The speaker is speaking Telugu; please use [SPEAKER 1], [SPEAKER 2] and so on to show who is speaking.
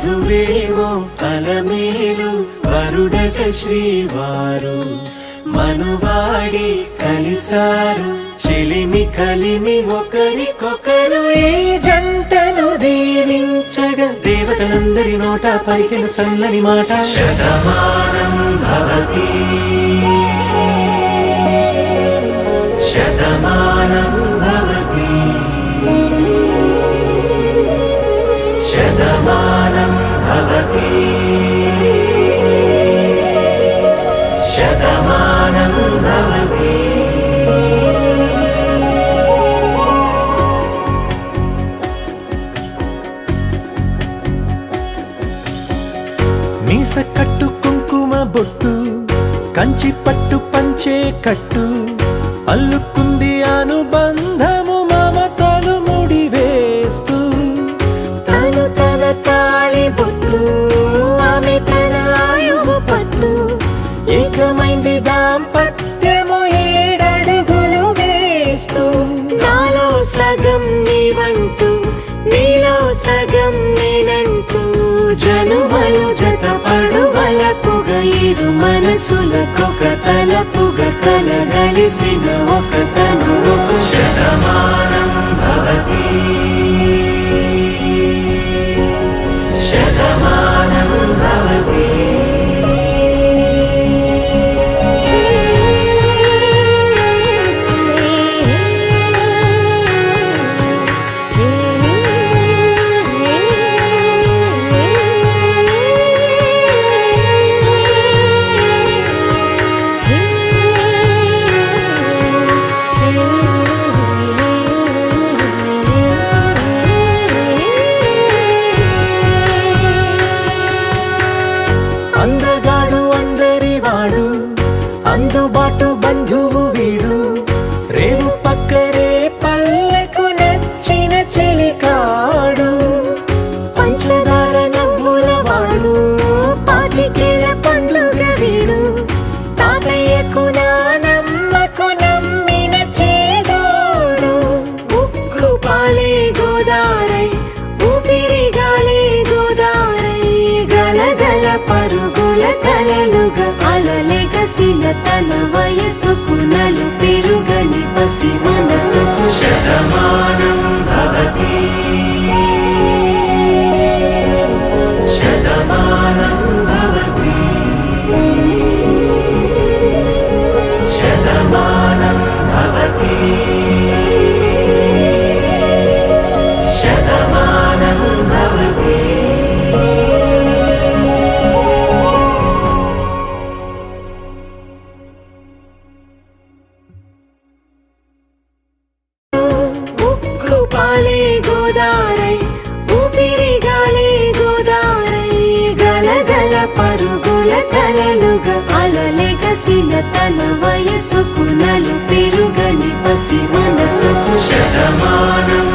[SPEAKER 1] వధువేమో అలమేలు వరుడట శ్రీవారు మనువాడి కలిసారు చెలిమి కలిమి ఒకరికొకరు ఈ జంటను దీవించగా దేవతలందరి నోట పలికిన చల్లని మాట శతమానం భవతి శతమానం భవతి శతమానం భవతి శతమానం భవతి. మీస కట్టు కుంకుమ బొట్టు కంచి పట్టు పంచే కట్టు అల్లుకుంది అనుబంధము మమతలు ముడివేస్తూ తను తన తాళి బొట్టు ఆమె తన ఆయువు పట్టు ఏకమైంది దాంపత్యము 7 అడుగులు వేస్తూ నాలో సగం నీవంటూ నీలో సగం నేనంటూ జనుమలు జతపడువలపుగ ఇరు మనసులకొక తలపుగ కలగలిసిన ఒక తను శతమానం భవతి శతమానం భవతి. అందగాడు అందరివాడు అందుబాటు బంధువు వీడు రేవు పక్కరే పల్లెకు నచ్చిన చెలికాడు పంచదార నవ్వుల వాడు పాతికేల పండుగ వీడు తాతయ్యకు నానమ్మకు నమ్మిన చేదోడు ఉక్కు పాలే గోదారై ఊపిరి గాలే గోదారై గలగల పరుగుల కలలుగా అలలెగసిన తన వయసుకు నలు పెరుగని పసి మనసుకు శతమానం భవతి శతమానం భవతి శతమానం భవతి శతమానం భవతి. పాలే గోదారై ఊపిరి గాలే గోదారై గలగల పరుగుల కలలుగా అలలెగసిన తన వయసుకు నలు పెరుగని పసి మనసుకు శతమానం